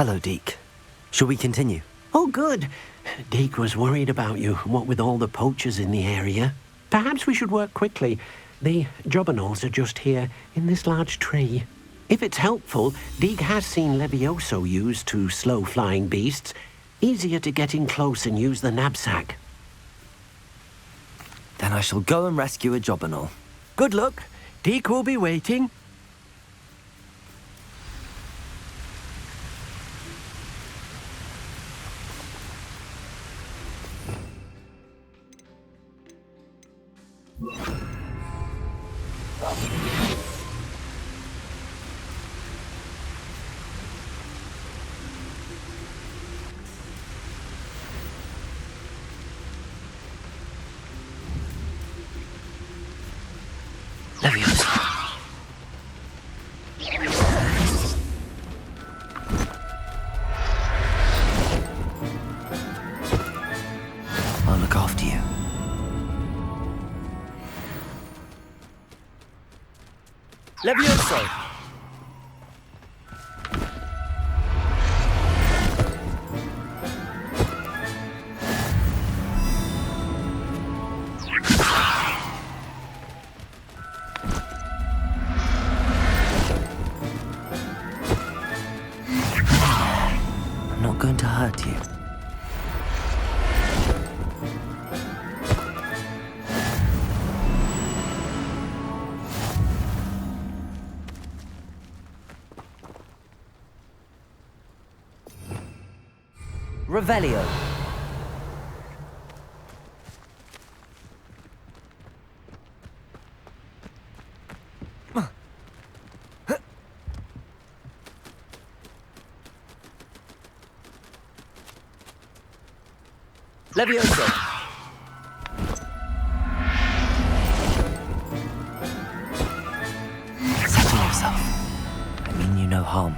Hello, Deke. Shall we continue? Oh, good. Deke was worried about you, what with all the poachers in the area. Perhaps we should work quickly. The jobberknolls are just here, in this large tree. If it's helpful, Deke has seen Levioso used to slow flying beasts. Easier to get in close and use the knapsack. Then I shall go and rescue a jobberknoll. Good luck. Deke will be waiting. Levioso. I'll look after you. Levioso! I'm not going to hurt you. Revelio. Levioso. Settle yourself. I mean you no harm.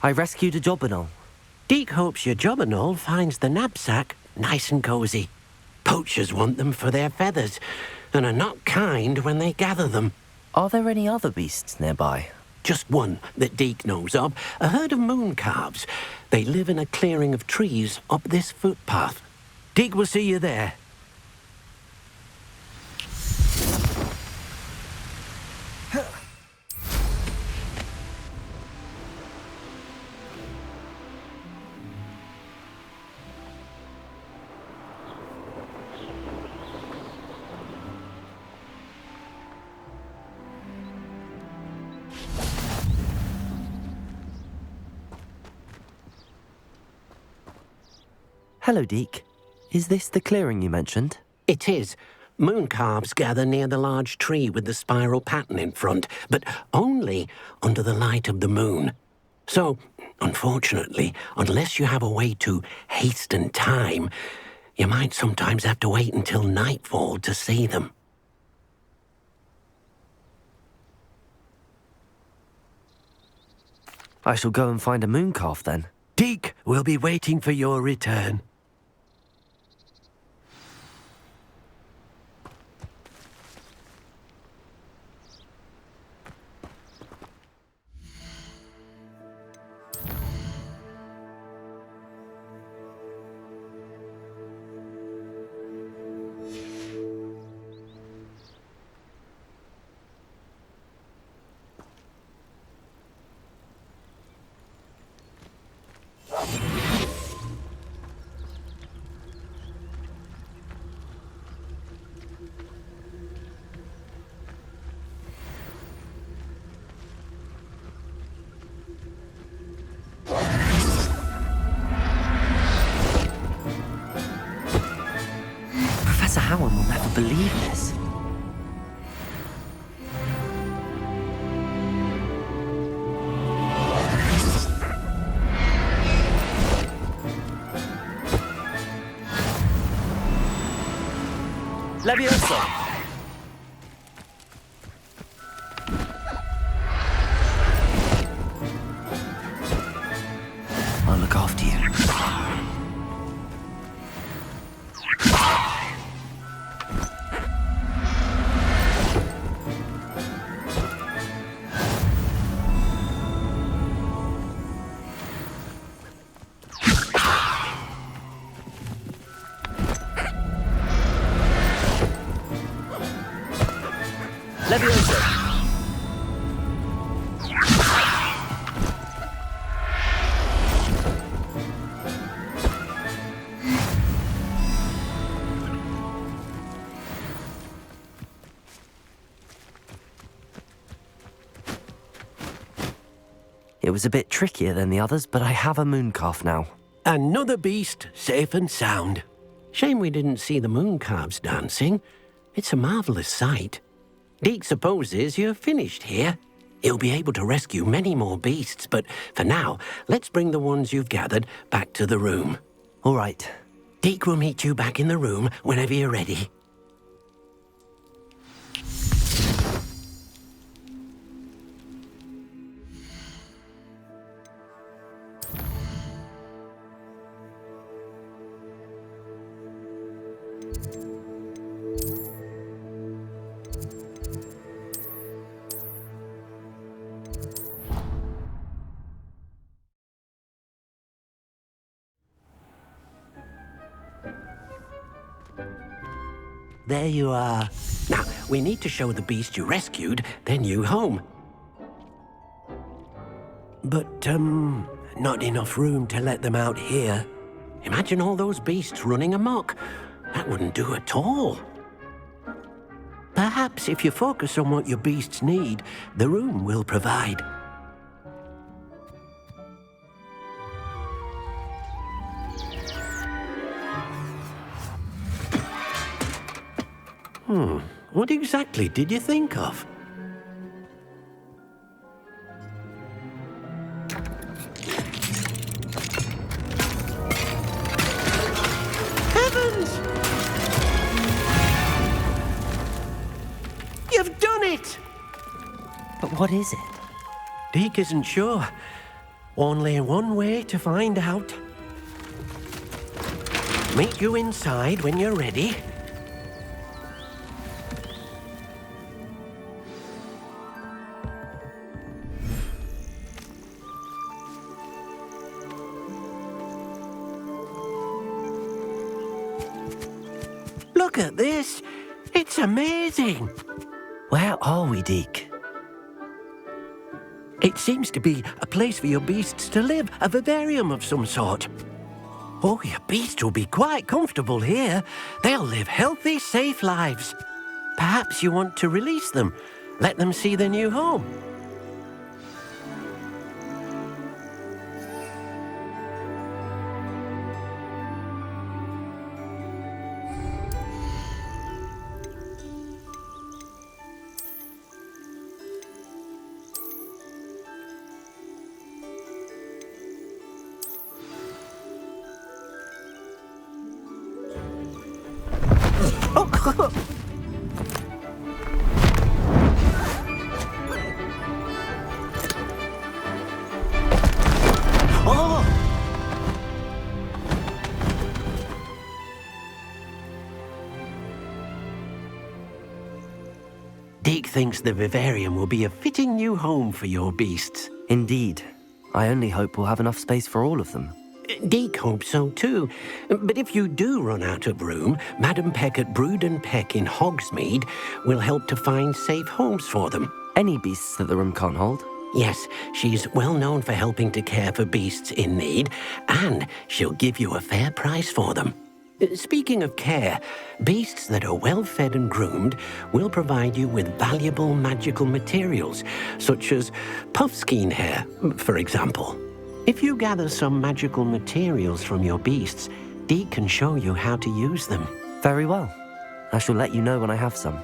I rescued a jobberknoll. Deke hopes your jobberknoll finds the knapsack nice and cozy. Poachers want them for their feathers, and are not kind when they gather them. Are there any other beasts nearby? Just one that Deke knows of, a herd of moon calves. They live in a clearing of trees up this footpath. Deke will see you there. Hello, Deke. Is this the clearing you mentioned? It is. Moon calves gather near the large tree with the spiral pattern in front, but only under the light of the moon. So, unfortunately, unless you have a way to hasten time, you might sometimes have to wait until nightfall to see them. I shall go and find a moon calf then. Deke will be waiting for your return. Professor Howard will never believe this. Levioso! I'll look after you. Levioso! It was a bit trickier than the others, but I have a mooncalf now. Another beast, safe and sound. Shame we didn't see the mooncalves dancing. It's a marvellous sight. Deke supposes you're finished here. He'll be able to rescue many more beasts, but for now, let's bring the ones you've gathered back to the room. All right. Deke will meet you back in the room whenever you're ready. There you are. Now, we need to show the beast you rescued their new home. But, not enough room to let them out here. Imagine all those beasts running amok. That wouldn't do at all. Perhaps if you focus on what your beasts need, the room will provide. What exactly did you think of? Heavens! You've done it! But what is it? Deke isn't sure. Only one way to find out. Meet you inside when you're ready. Look at this. It's amazing. Where are we, Deke? It seems to be a place for your beasts to live, a vivarium of some sort. Oh, your beasts will be quite comfortable here. They'll live healthy, safe lives. Perhaps you want to release them, let them see their new home. Deke thinks the vivarium will be a fitting new home for your beasts. Indeed. I only hope we'll have enough space for all of them. Deke hopes so too. But if you do run out of room, Madam Peck at Brood and Peck in Hogsmeade will help to find safe homes for them. Any beasts that the room can't hold? Yes, she's well known for helping to care for beasts in need, and she'll give you a fair price for them. Speaking of care, beasts that are well fed and groomed will provide you with valuable magical materials, such as puffskein hair, for example. If you gather some magical materials from your beasts, Deke can show you how to use them. Very well. I shall let you know when I have some.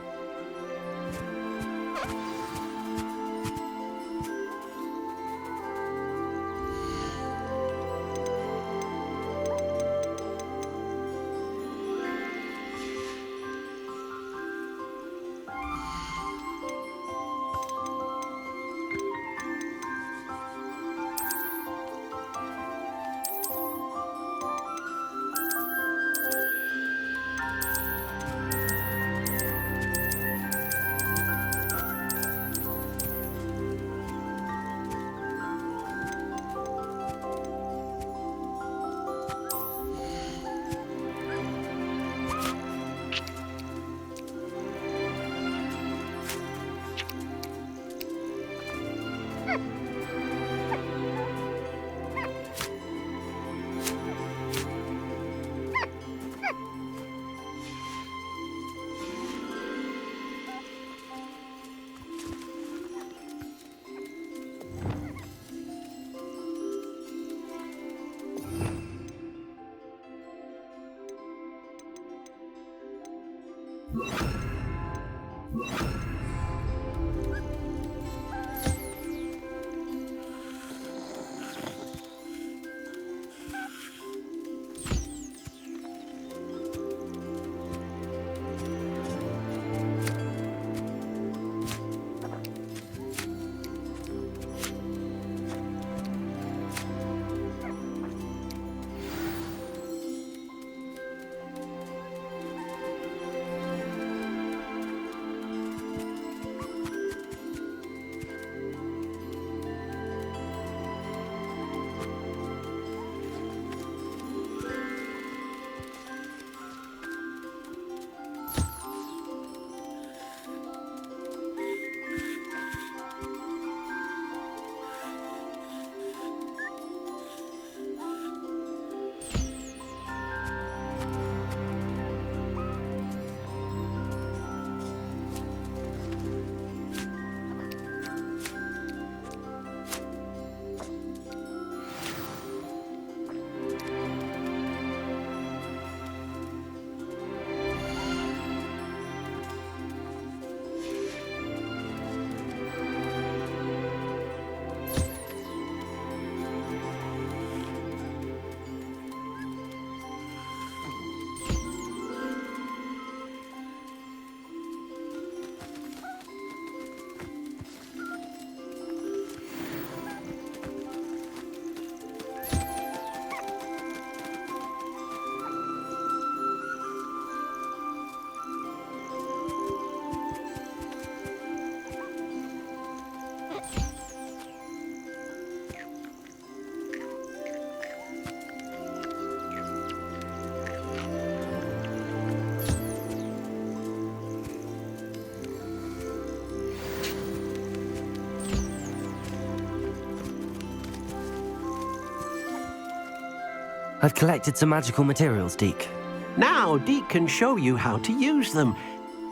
I've collected some magical materials, Deke. Now, Deke can show you how to use them.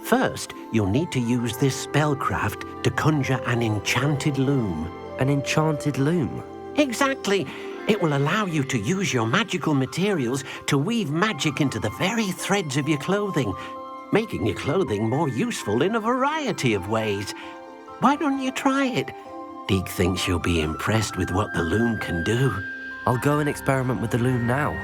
First, you'll need to use this spellcraft to conjure an enchanted loom. An enchanted loom? Exactly. It will allow you to use your magical materials to weave magic into the very threads of your clothing, making your clothing more useful in a variety of ways. Why don't you try it? Deke thinks you'll be impressed with what the loom can do. I'll go and experiment with the loom now.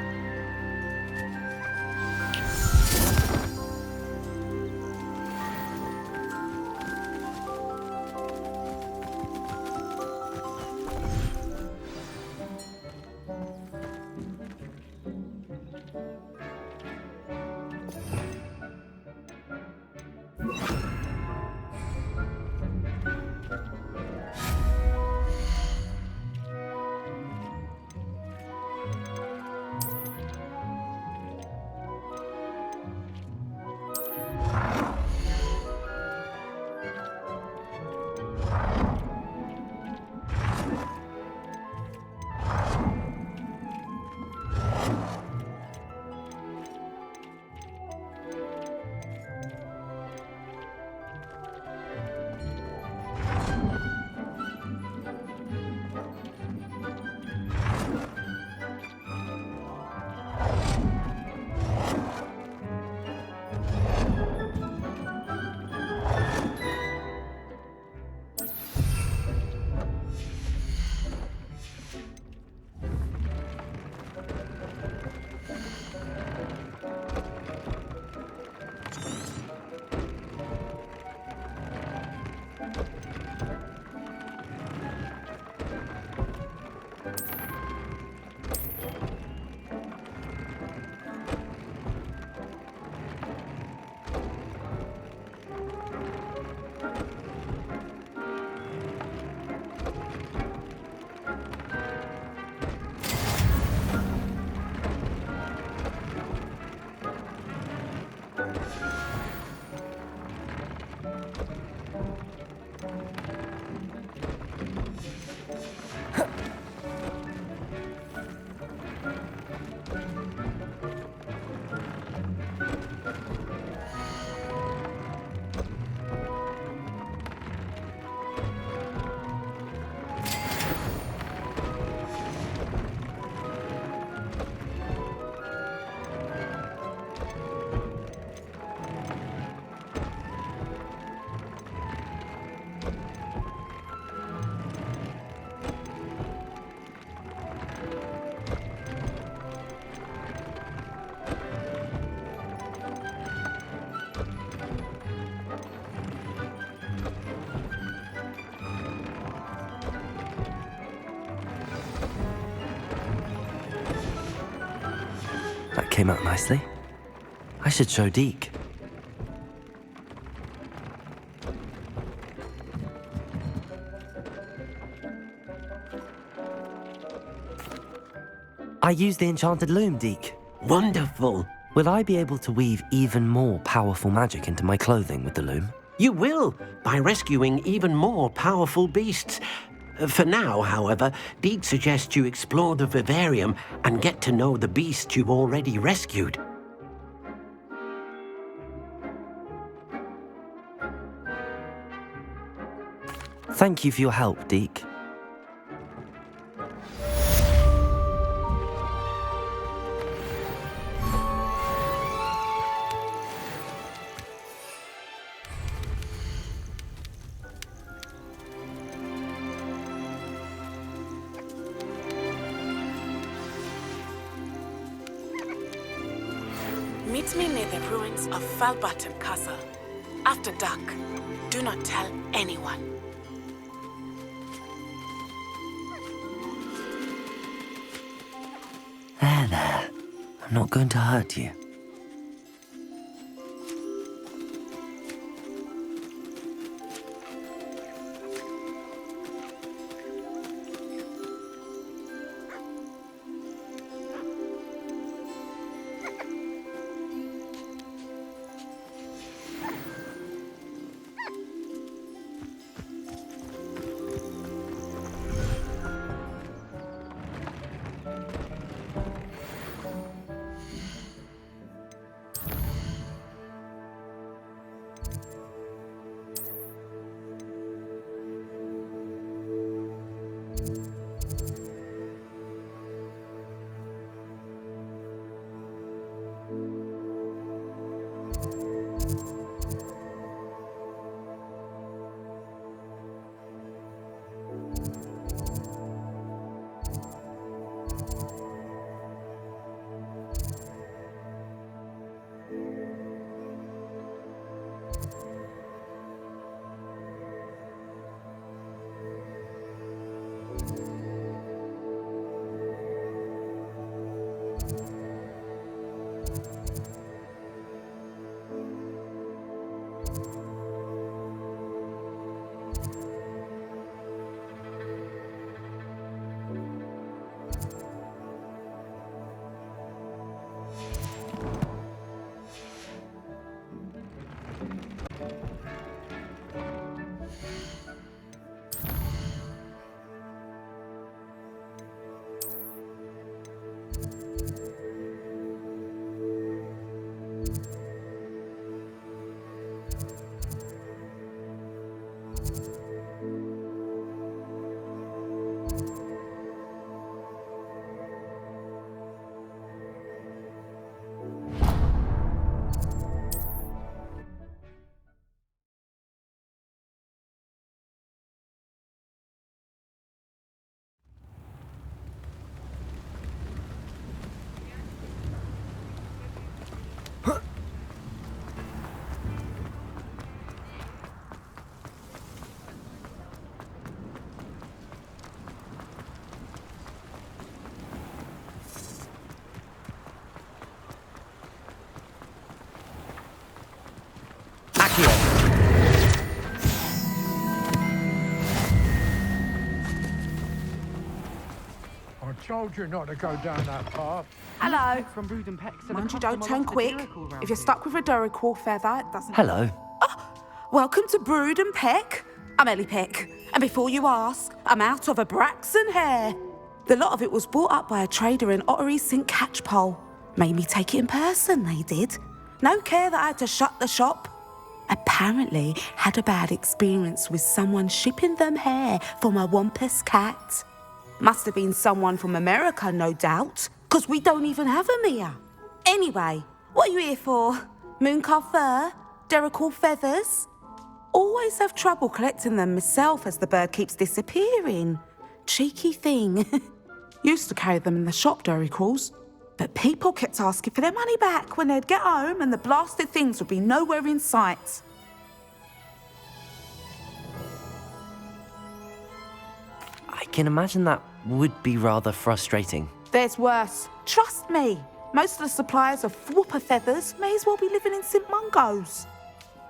came out nicely. I should show Deke. I used the enchanted loom, Deke. Wonderful. Will I be able to weave even more powerful magic into my clothing with the loom? You will, by rescuing even more powerful beasts. For now, however, Deke suggests you explore the vivarium and get to know the beasts you've already rescued. Thank you for your help, Deke. Meet me near the ruins of Falbaton Castle. After dark, do not tell anyone. There. I'm not going to hurt you. I told you not to go down that path. Hello. From Brood and Peck said Mind you, a don't customer turn lost a quick. miracle round If you're here. stuck with a Duracell feather, it doesn't... Hello. Welcome to Brood and Peck. I'm Ellie Peck. And before you ask, I'm out of a Braxton hair. The lot of it was bought up by a trader in Ottery St. Catchpole. Made me take it in person, they did. No care that I had to shut the shop. Apparently had a bad experience with someone shipping them hair for my Wampus cat. Must have been someone from America, no doubt, because we don't even have them here. Anyway, what are you here for? Mooncar fur? Duracell feathers? Always have trouble collecting them myself as the bird keeps disappearing. Cheeky thing. Used to carry them in the shop, Duracalls. But people kept asking for their money back when they'd get home and the blasted things would be nowhere in sight. I can imagine that would be rather frustrating. There's worse. Trust me. Most of the suppliers of whooper feathers may as well be living in St Mungo's.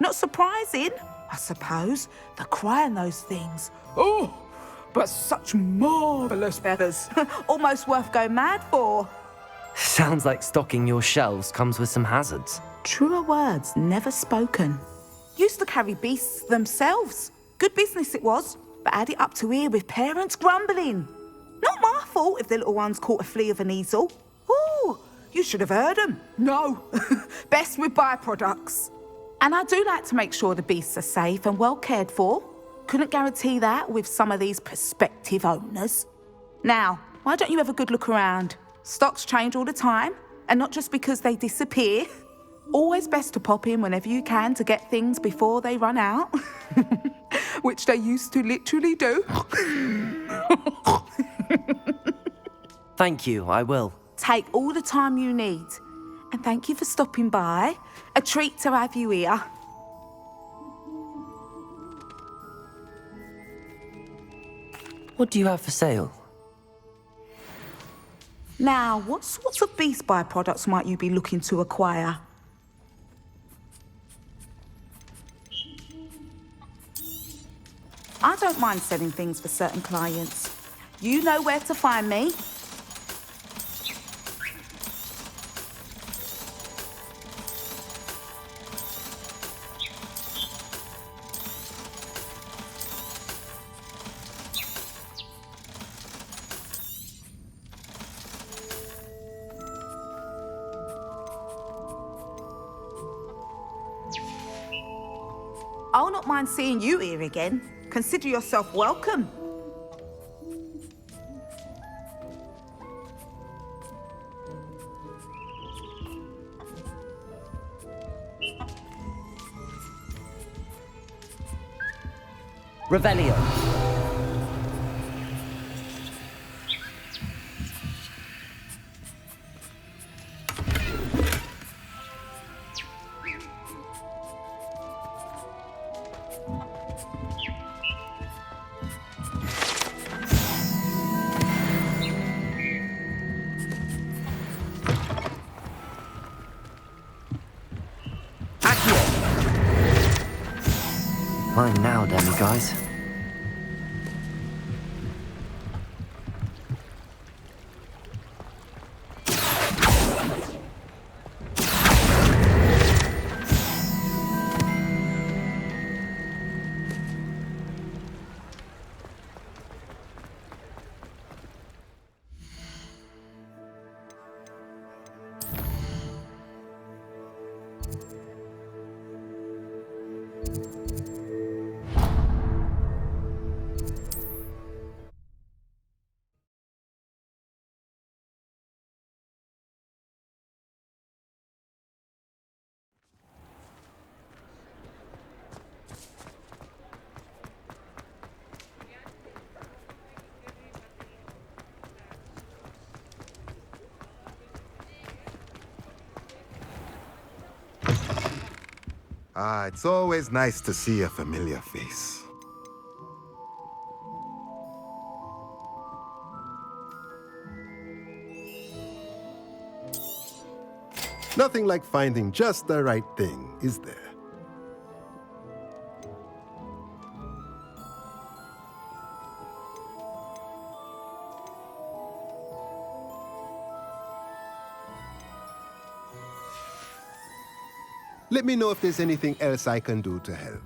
Not surprising, I suppose, the cry in those things. Oh, but such marvellous feathers. Almost worth going mad for. Sounds like stocking your shelves comes with some hazards. Truer words never spoken. Used to carry beasts themselves. Good business it was, but had it up to here with parents grumbling. Not my fault if the little ones caught a flea of an easel. Ooh, you should have heard them. No, best with byproducts. And I do like to make sure the beasts are safe and well cared for. Couldn't guarantee that with some of these prospective owners. Now, why don't you have a good look around? Stocks change all the time, and not just because they disappear. Always best to pop in whenever you can to get things before they run out. Which they used to literally do. Thank you, I will. Take all the time you need. And thank you for stopping by. A treat to have you here. What do you have for sale? Now, what sorts of beast byproducts might you be looking to acquire? I don't mind selling things for certain clients. You know where to find me. I'll not mind seeing you here again. Consider yourself welcome. Revelio. Mine now, demiguise. Ah, it's always nice to see a familiar face. Nothing like finding just the right thing, is there? Let me know if there's anything else I can do to help.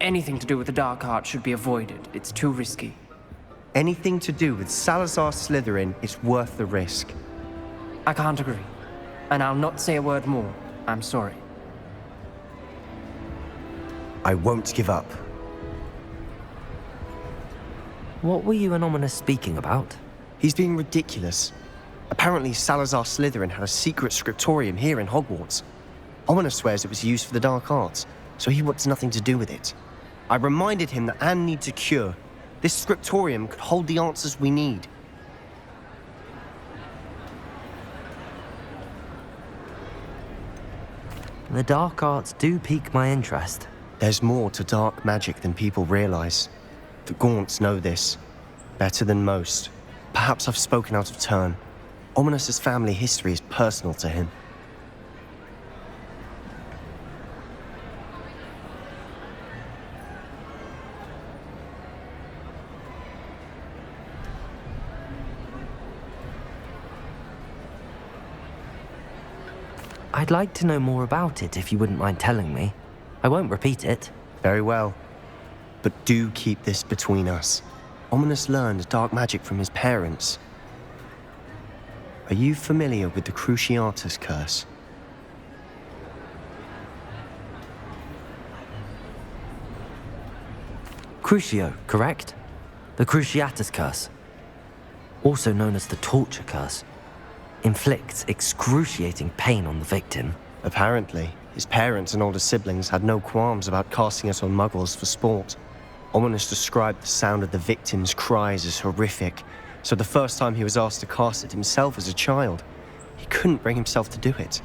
Anything to do with the dark arts should be avoided. It's too risky. Anything to do with Salazar Slytherin is worth the risk. I can't agree. And I'll not say a word more. I'm sorry. I won't give up. What were you and Ominous speaking about? He's being ridiculous. Apparently, Salazar Slytherin had a secret scriptorium here in Hogwarts. Ominous swears it was used for the dark arts, so he wants nothing to do with it. I reminded him that Anne needs a cure. This scriptorium could hold the answers we need. The dark arts do pique my interest. There's more to dark magic than people realize. The Gaunts know this. Better than most. Perhaps I've spoken out of turn. Ominous's family history is personal to him. I'd like to know more about it if you wouldn't mind telling me. I won't repeat it. Very well. But do keep this between us. Ominous learned dark magic from his parents. Are you familiar with the Cruciatus curse? Crucio, correct? The Cruciatus curse. Also known as the torture curse. Inflicts excruciating pain on the victim. Apparently, his parents and older siblings had no qualms about casting it on muggles for sport. Ominous described the sound of the victim's cries as horrific, so the first time he was asked to cast it himself as a child, he couldn't bring himself to do it.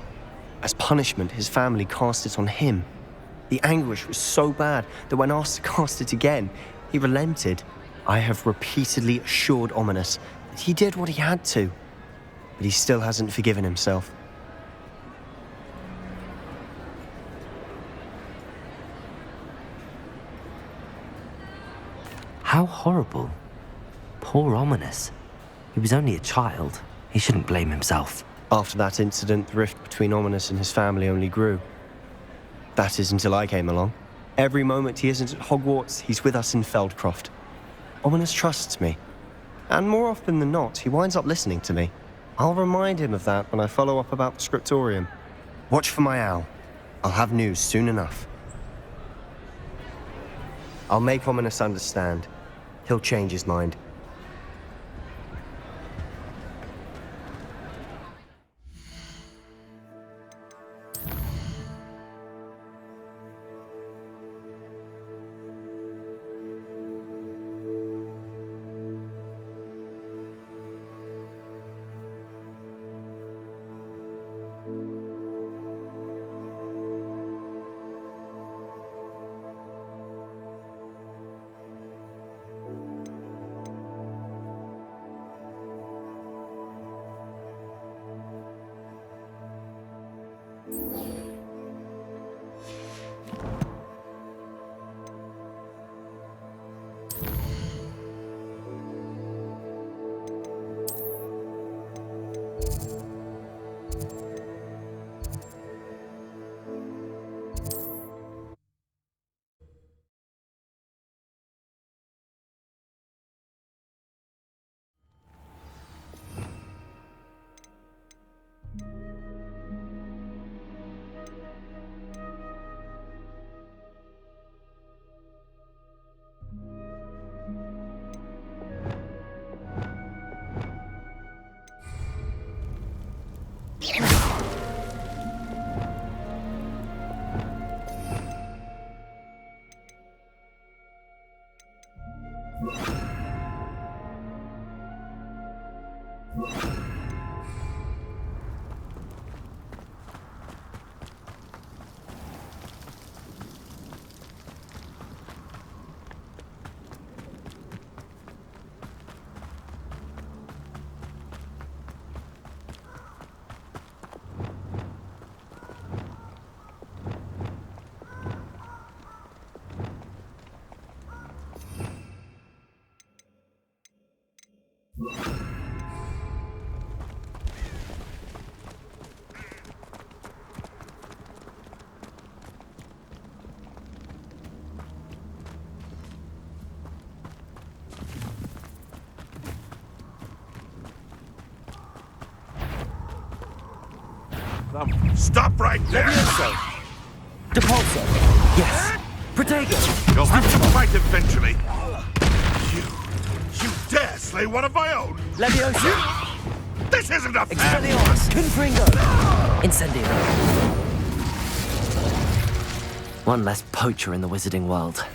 As punishment, his family cast it on him. The anguish was so bad that when asked to cast it again, he relented. I have repeatedly assured Ominous that he did what he had to, but he still hasn't forgiven himself. How horrible. Poor Ominous. He was only a child. He shouldn't blame himself. After that incident, the rift between Ominous and his family only grew. That is until I came along. Every moment he isn't at Hogwarts, he's with us in Feldcroft. Ominous trusts me. And more often than not, he winds up listening to me. I'll remind him of that when I follow up about the scriptorium. Watch for my owl. I'll have news soon enough. I'll make Ominous understand. He'll change his mind. Stop right there! Depulso! Yes! Protego! You'll have to fight eventually. You dare slay one of my own? Leviosa! This isn't a fair... Expelliarmus! Confringo! Incendio! One less poacher in the wizarding world.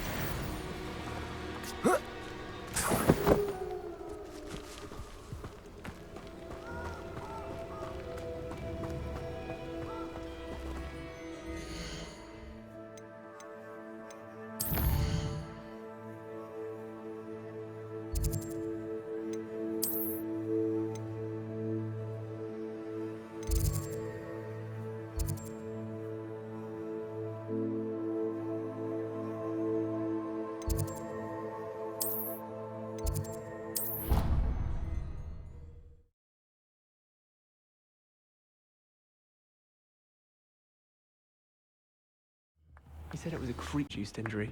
He said it was a creature-induced injury,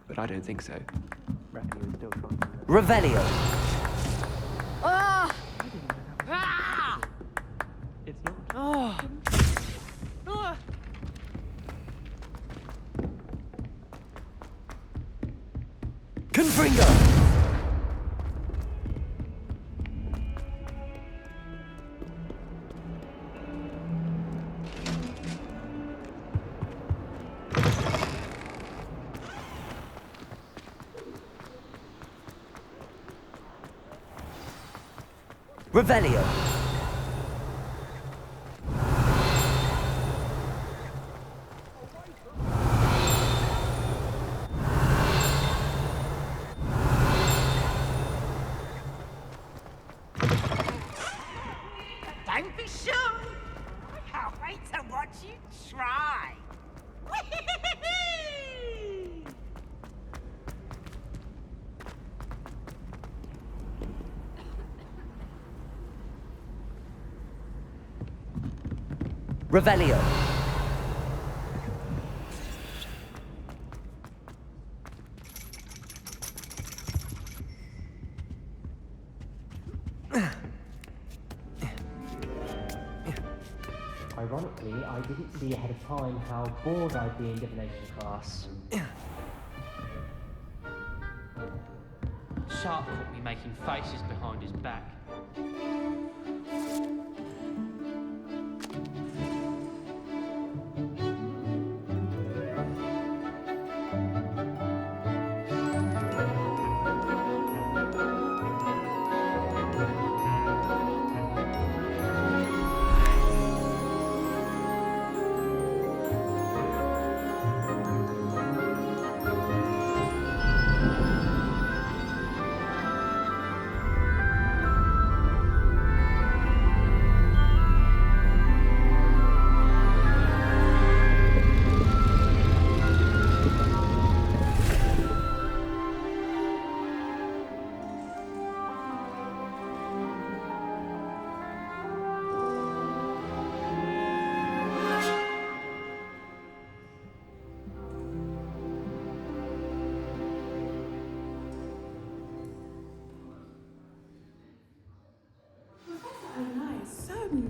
but I don't think so. Reckon he was still trying to... Revelio! It's not. Confringo! Revelio! Don't be shy. I can't wait to watch you try. Revelio! Ironically, I didn't see ahead of time how bored I'd be in divination class. Sharp caught me making faces behind his back.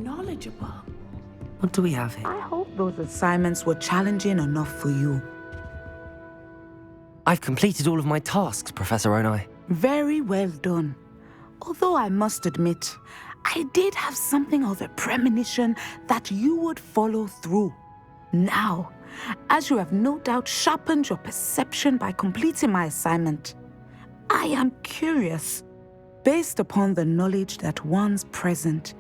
Knowledgeable. What do we have here? I hope those assignments were challenging enough for you. I've completed all of my tasks, Professor Onai. Very well done. Although I must admit, I did have something of a premonition that you would follow through. Now, as you have no doubt sharpened your perception by completing my assignment, I am curious. Based upon the knowledge that one's present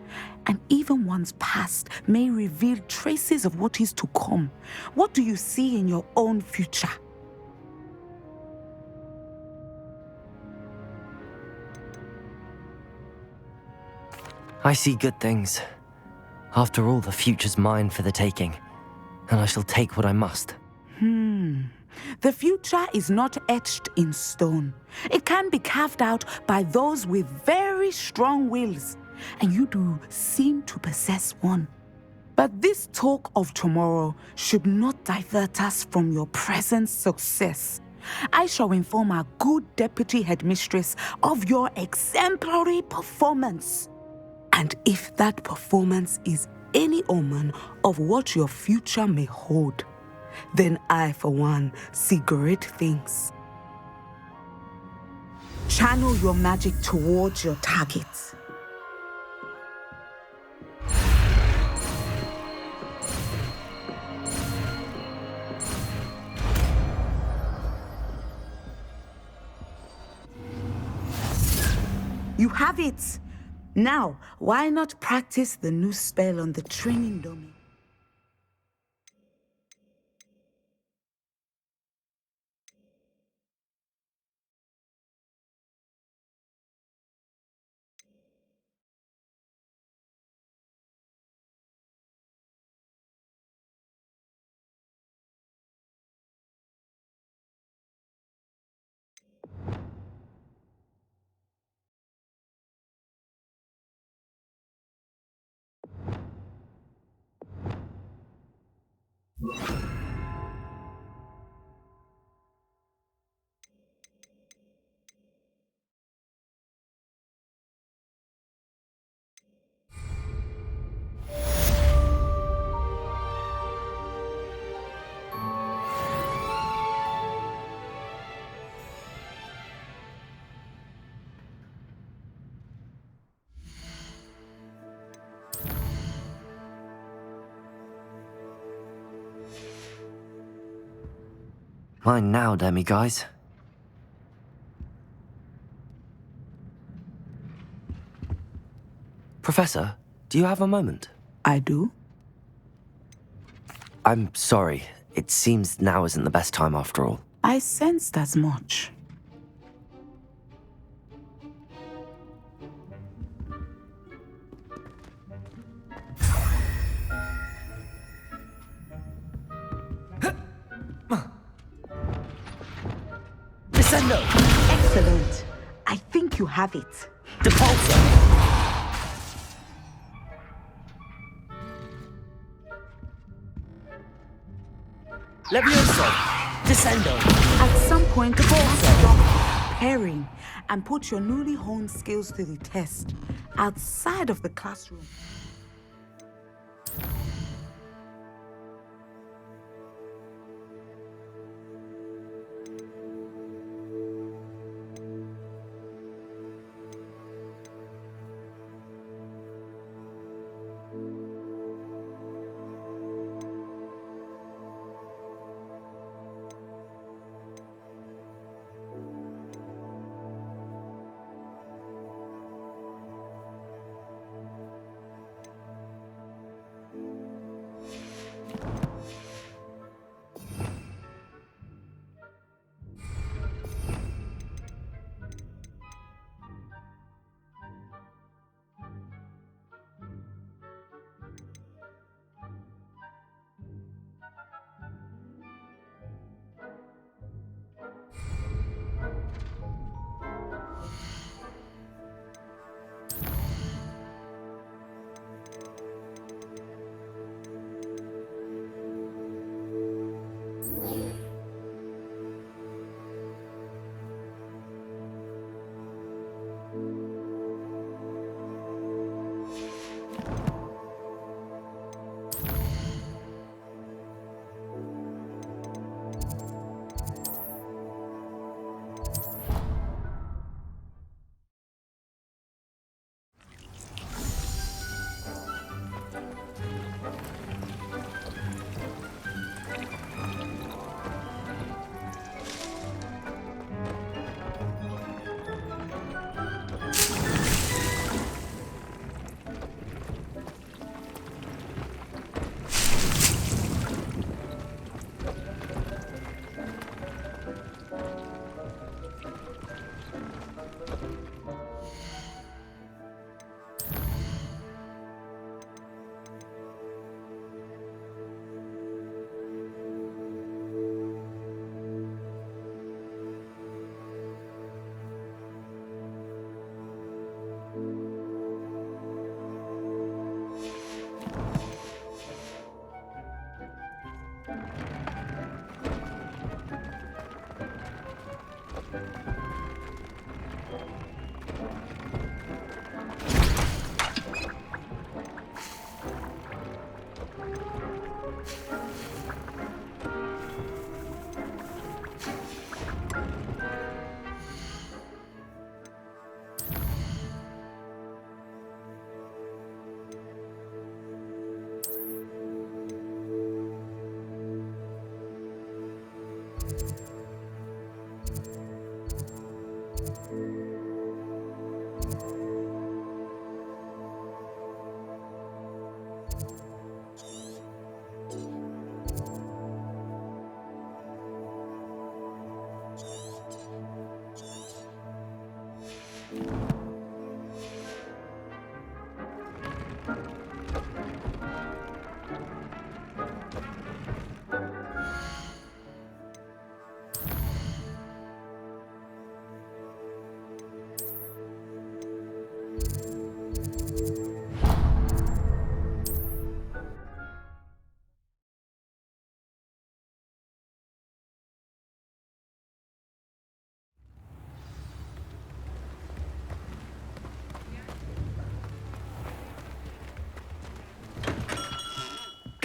and even one's past may reveal traces of what is to come, what do you see in your own future? I see good things. After all, the future's mine for the taking, and I shall take what I must. The future is not etched in stone. It can be carved out by those with very strong wills, and you do seem to possess one. But this talk of tomorrow should not divert us from your present success. I shall inform our good deputy headmistress of your exemplary performance. And if that performance is any omen of what your future may hold, then I, for one, see great things. Channel your magic towards your targets. You have it! Now, why not practice the new spell on the training dummy? Mine now, demi-guys. Professor, do you have a moment? I do? I'm sorry. It seems now isn't the best time after all. I sensed as much. Descendo! Excellent. I think you have it. Depulso! Levioso! Descendo! At some point, you must stop preparing and put your newly honed skills to the test outside of the classroom.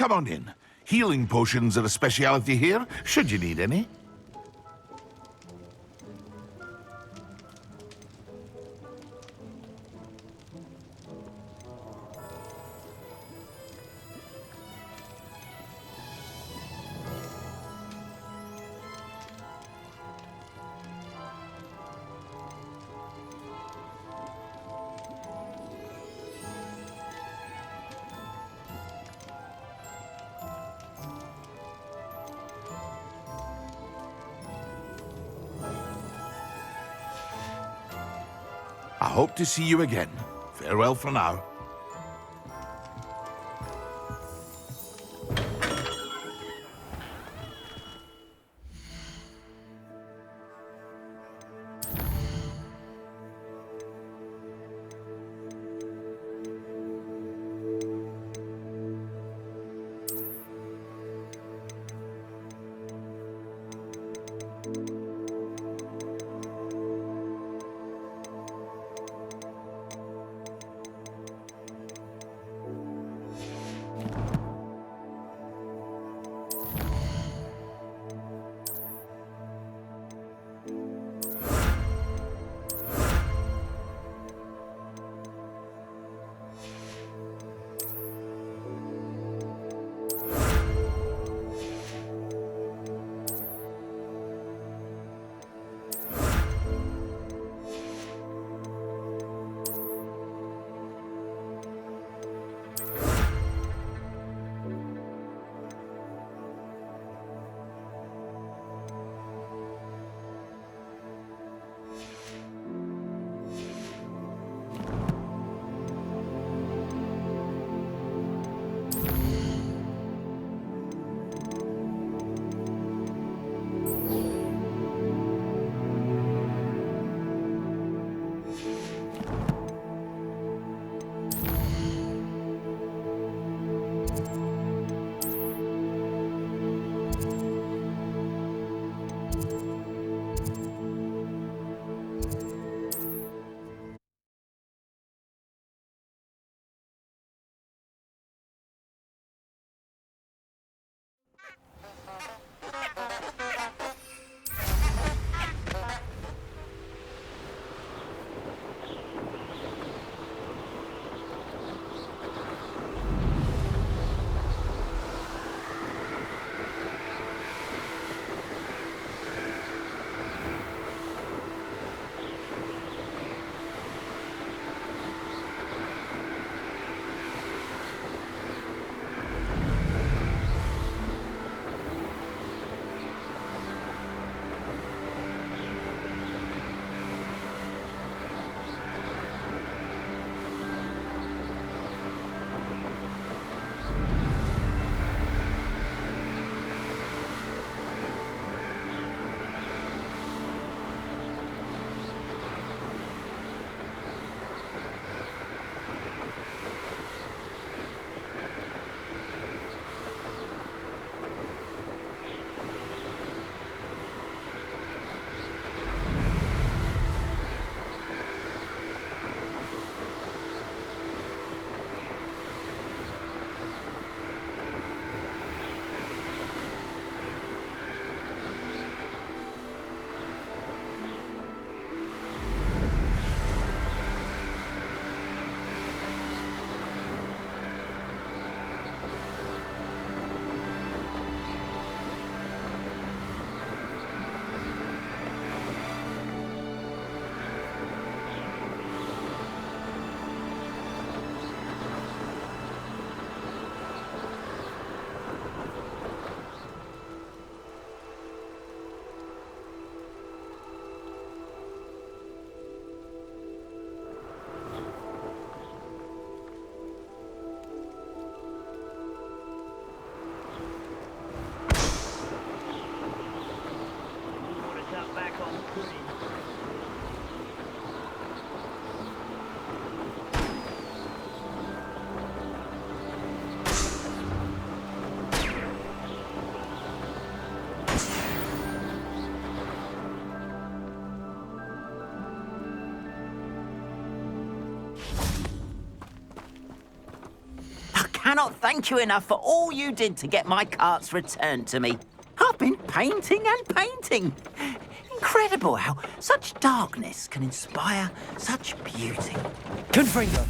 Come on in. Healing potions are a speciality here, should you need any. I hope to see you again. Farewell for now. I cannot thank you enough for all you did to get my carts returned to me. I've been painting and painting. Incredible how such darkness can inspire such beauty. Confringo!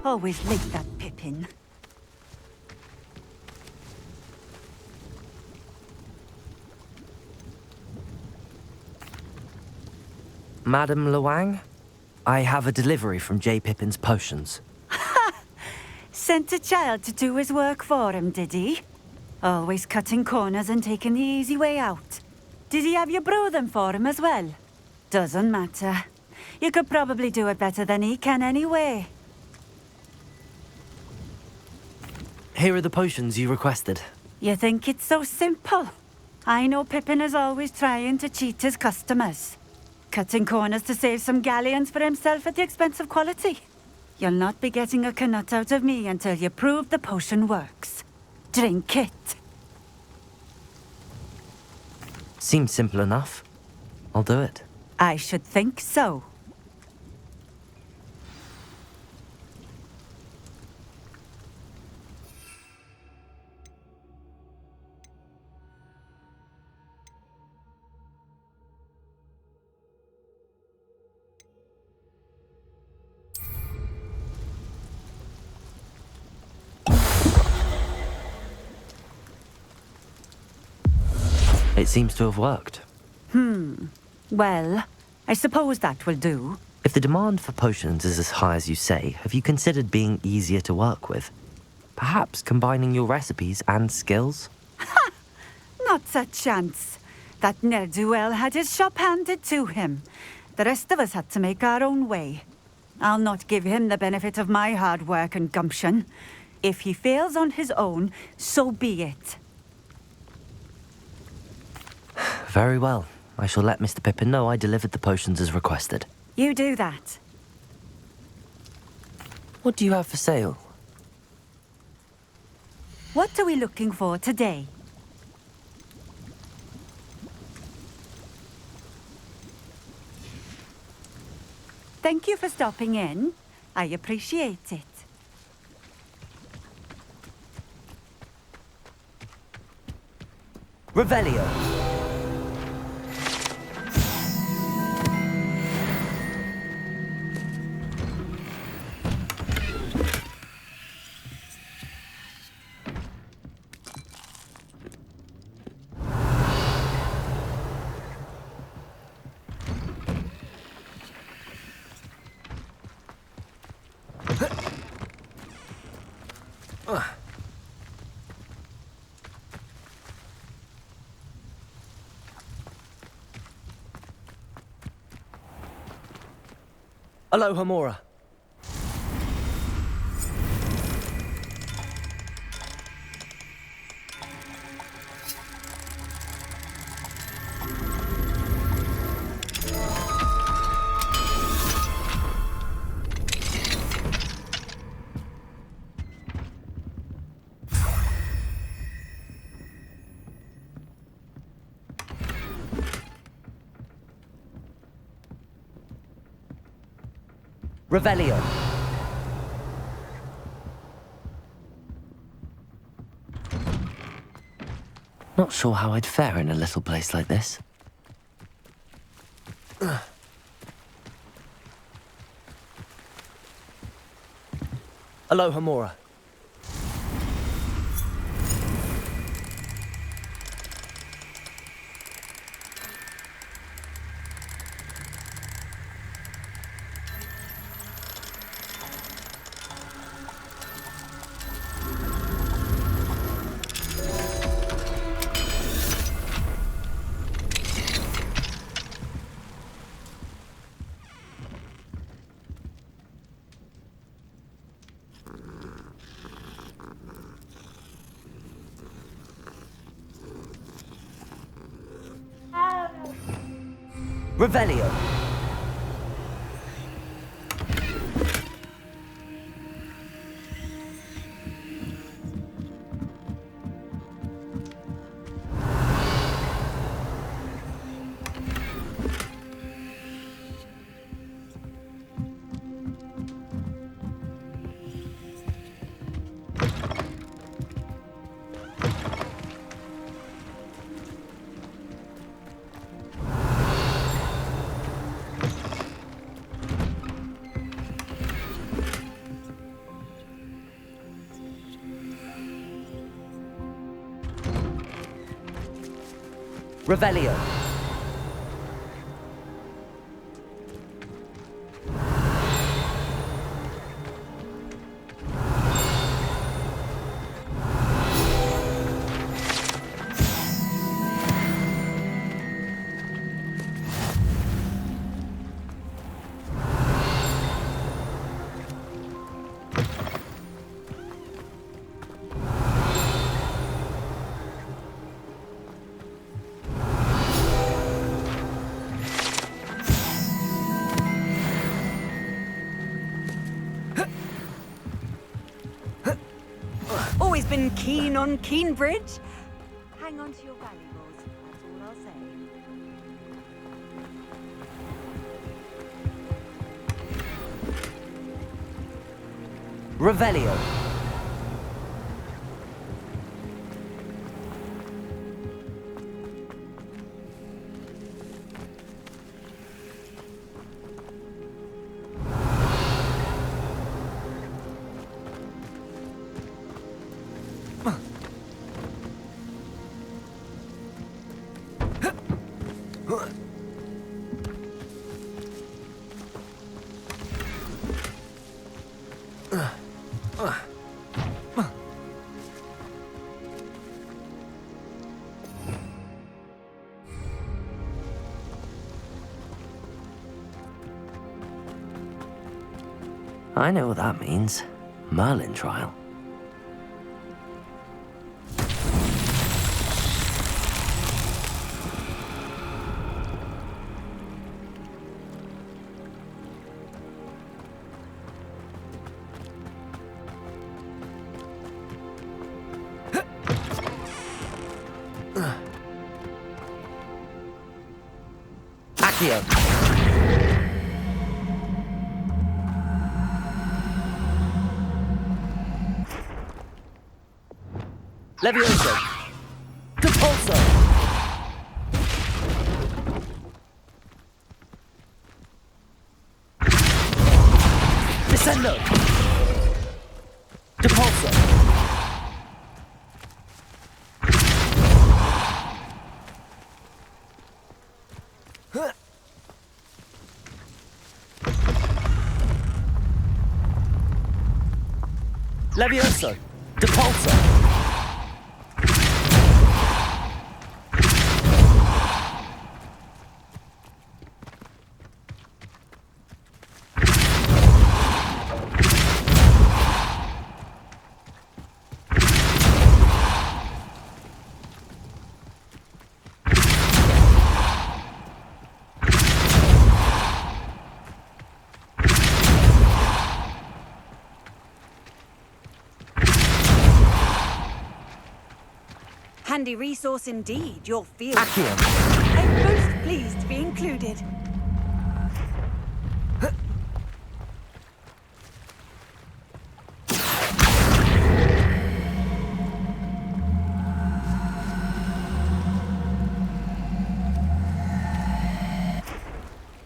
Always like that Pippin. Madam Luang, I have a delivery from J. Pippin's potions. Sent a child to do his work for him, did he? Always cutting corners and taking the easy way out. Did he have you brew them for him as well? Doesn't matter. You could probably do it better than he can anyway. Here are the potions you requested. You think it's so simple? I know Pippin is always trying to cheat his customers. Cutting corners to save some galleons for himself at the expense of quality. You'll not be getting a canut out of me until you prove the potion works. Drink it. Seems simple enough. I'll do it. I should think so. It seems to have worked. Well, I suppose that will do. If the demand for potions is as high as you say, have you considered being easier to work with? Perhaps combining your recipes and skills? Not a chance. That ne'er-do-well had his shop handed to him. The rest of us had to make our own way. I'll not give him the benefit of my hard work and gumption. If he fails on his own, so be it. Very well. I shall let Mr. Pippin know I delivered the potions as requested. You do that. What do you have for sale? What are we looking for today? Thank you for stopping in. I appreciate it. Revelio. Aloha Mora. Revelio. Not sure how I'd fare in a little place like this. Aloha Mora. Revelio. Revelio. Always been keen on Keenbridge. Hang on to your valuables, that's all I'll say. Revelio. I know what that means. Merlin trial. Accio. Levioso. Depulso. Descendo. Depulso. Levioso. Depulso. Handy resource indeed, your field. Accio. I'm most pleased to be included.